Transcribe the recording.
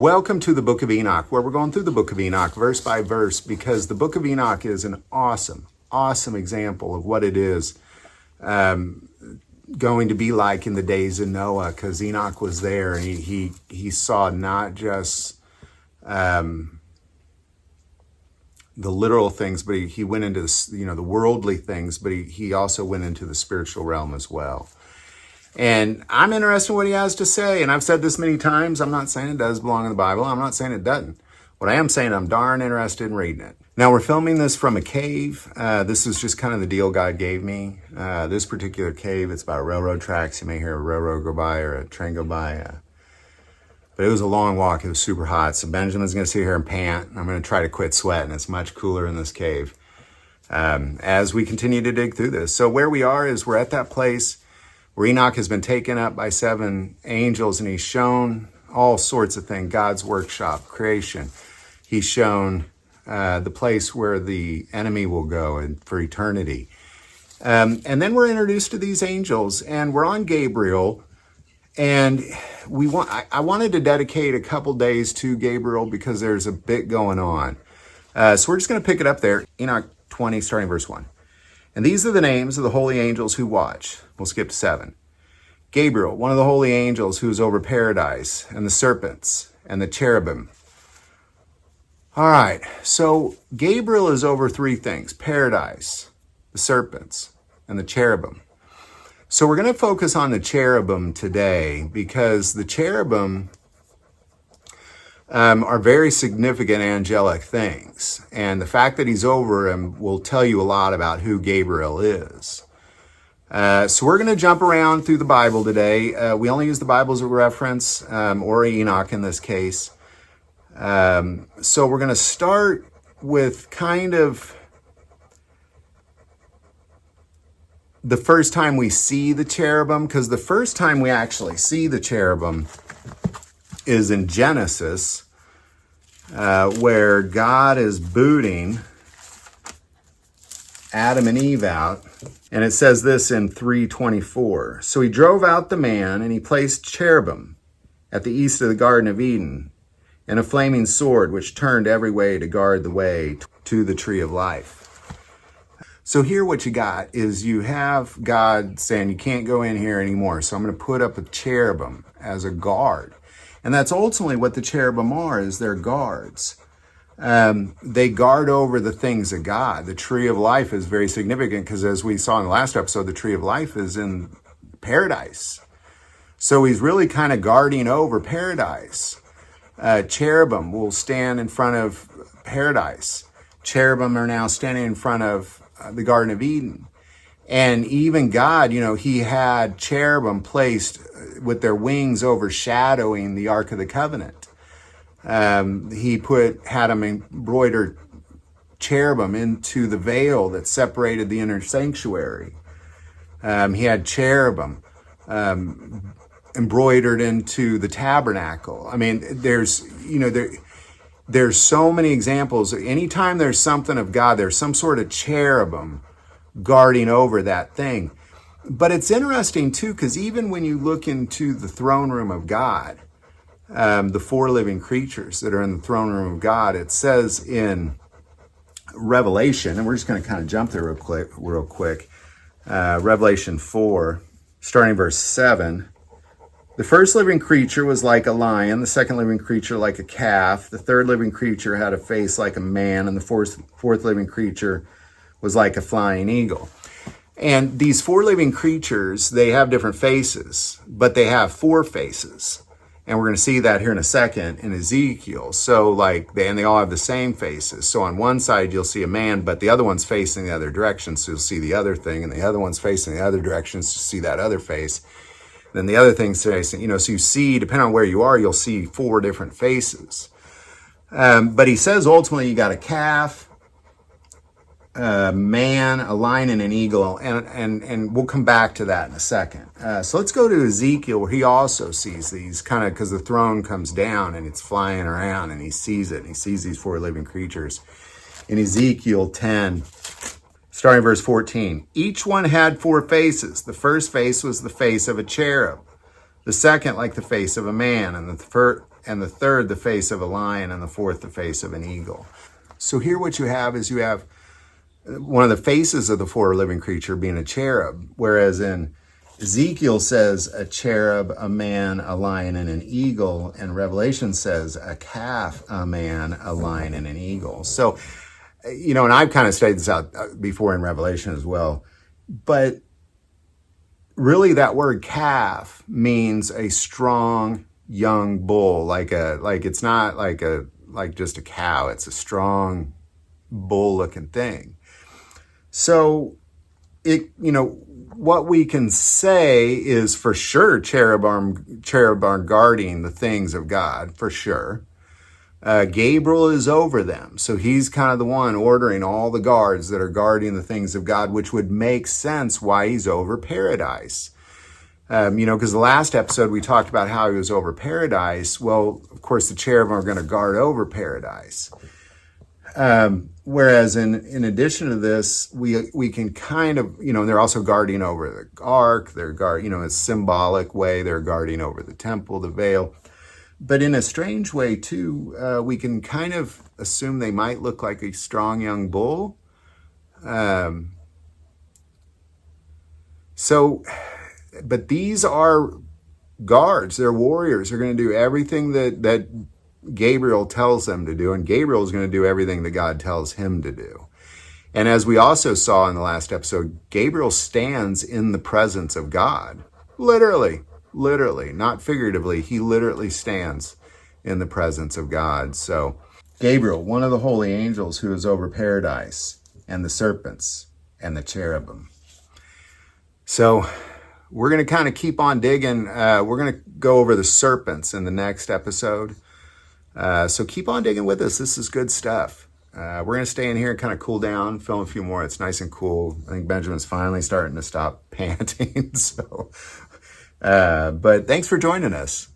Welcome to the Book of Enoch, where we're going through the Book of Enoch verse by verse, because the Book of Enoch is an awesome example of what it is going to be like in the days of Noah, because Enoch was there and he saw not just the literal things, but he went into the worldly things, but he also went into the spiritual realm as well. And I'm interested in what he has to say. And I've said this many times. I'm not saying it does belong in the Bible. I'm not saying it doesn't. What I am saying, I'm darn interested in reading it. Now, we're filming this from a cave. This is just kind of the deal God gave me. This particular cave, it's about railroad tracks. You may hear a railroad go by or a train go by. But it was a long walk. It was super hot. So Benjamin's going to sit here and pant. I'm going to try to quit sweating. It's much cooler in this cave as we continue to dig through this. So where we are is we're at that place where Enoch has been taken up by 7 angels, and he's shown all sorts of things, God's workshop, creation. He's shown the place where the enemy will go and for eternity. And then we're introduced to these angels, and we're on Gabriel, and I wanted to dedicate a couple days to Gabriel because there's a bit going on. So we're just going to pick it up there, Enoch 20, starting verse 1. And these are the names of the holy angels who watch. We'll skip to 7. Gabriel, one of the holy angels who is over paradise, and the serpents, and the cherubim. All right, so Gabriel is over 3 things: paradise, the serpents, and the cherubim. So we're going to focus on the cherubim today because the cherubim are very significant angelic things. And the fact that he's over him will tell you a lot about who Gabriel is. So we're going to jump around through the Bible today. We only use the Bible as a reference, or Enoch in this case. So we're going to start with kind of the first time we see the cherubim, because the first time we actually see the cherubim is in Genesis, where God is booting Adam and Eve out. And it says this in 3:24. So he drove out the man, and he placed cherubim at the east of the Garden of Eden, and a flaming sword which turned every way to guard the way to the tree of life. So here what you got is you have God saying you can't go in here anymore. So I'm going to put up a cherubim as a guard. And that's ultimately what the cherubim are, is they're guards. They guard over the things of God. The tree of life is very significant because, as we saw in the last episode, the tree of life is in paradise. So he's really kind of guarding over paradise. Cherubim will stand in front of paradise. Cherubim are now standing in front of the Garden of Eden. And even God, he had cherubim placed with their wings overshadowing the Ark of the Covenant. He had them embroidered cherubim into the veil that separated the inner sanctuary. He had cherubim embroidered into the tabernacle. I mean, there's so many examples. Anytime there's something of God, there's some sort of cherubim guarding over that thing. But it's interesting too, because even when you look into the throne room of God, the 4 living creatures that are in the throne room of God, it says in Revelation, and we're just going to kind of jump there real quick. Revelation 4, starting verse 7. The first living creature was like a lion, the second living creature like a calf, the third living creature had a face like a man, and the fourth living creature was like a flying eagle. And these 4 living creatures, they have different faces, but they have 4 faces. And we're going to see that here in a second in Ezekiel. So they all have the same faces. So on one side, you'll see a man, but the other one's facing the other direction. So you'll see the other thing, and the other one's facing the other direction. So you see that other face. Then the other thing's facing, so you see, depending on where you are, you'll see 4 different faces. But he says ultimately you got a calf, a man, a lion, and an eagle, and we'll come back to that in a second. So let's go to Ezekiel, where he also sees these, kind of because the throne comes down and it's flying around, and he sees it. And he sees these 4 living creatures. In Ezekiel 10, starting verse 14, each one had 4 faces. The first face was the face of a cherub. the second like the face of a man, and the third the face of a lion, and the fourth the face of an eagle. So here what you have is you have one of the faces of the four living creature being a cherub, whereas in Ezekiel says a cherub, a man, a lion, and an eagle, and Revelation says a calf, a man, a lion, and an eagle. So, and I've kind of studied this out before in Revelation as well, but really that word calf means a strong young bull, like it's not like just a cow, it's a strong bull looking thing. So what we can say is for sure cherubim guarding the things of God, for sure. Gabriel is over them. So he's kind of the one ordering all the guards that are guarding the things of God, which would make sense why he's over paradise. Because the last episode we talked about how he was over paradise. Well, of course, the cherubim are going to guard over paradise. Whereas in addition to this, we can kind of, they're also guarding over the ark. They're a symbolic way. They're guarding over the temple, the veil. But in a strange way, too, we can kind of assume they might look like a strong young bull. But these are guards. They're warriors. They're going to do everything that Gabriel tells them to do, and Gabriel is going to do everything that God tells him to do. And as we also saw in the last episode, Gabriel stands in the presence of God. Literally, not figuratively. He literally stands in the presence of God. So Gabriel, one of the holy angels who is over paradise, and the serpents and the cherubim. So we're going to kind of keep on digging. We're going to go over the serpents in the next episode. So keep on digging with us. This is good stuff. We're going to stay in here and kind of cool down, film a few more. It's nice and cool. I think Benjamin's finally starting to stop panting. But thanks for joining us.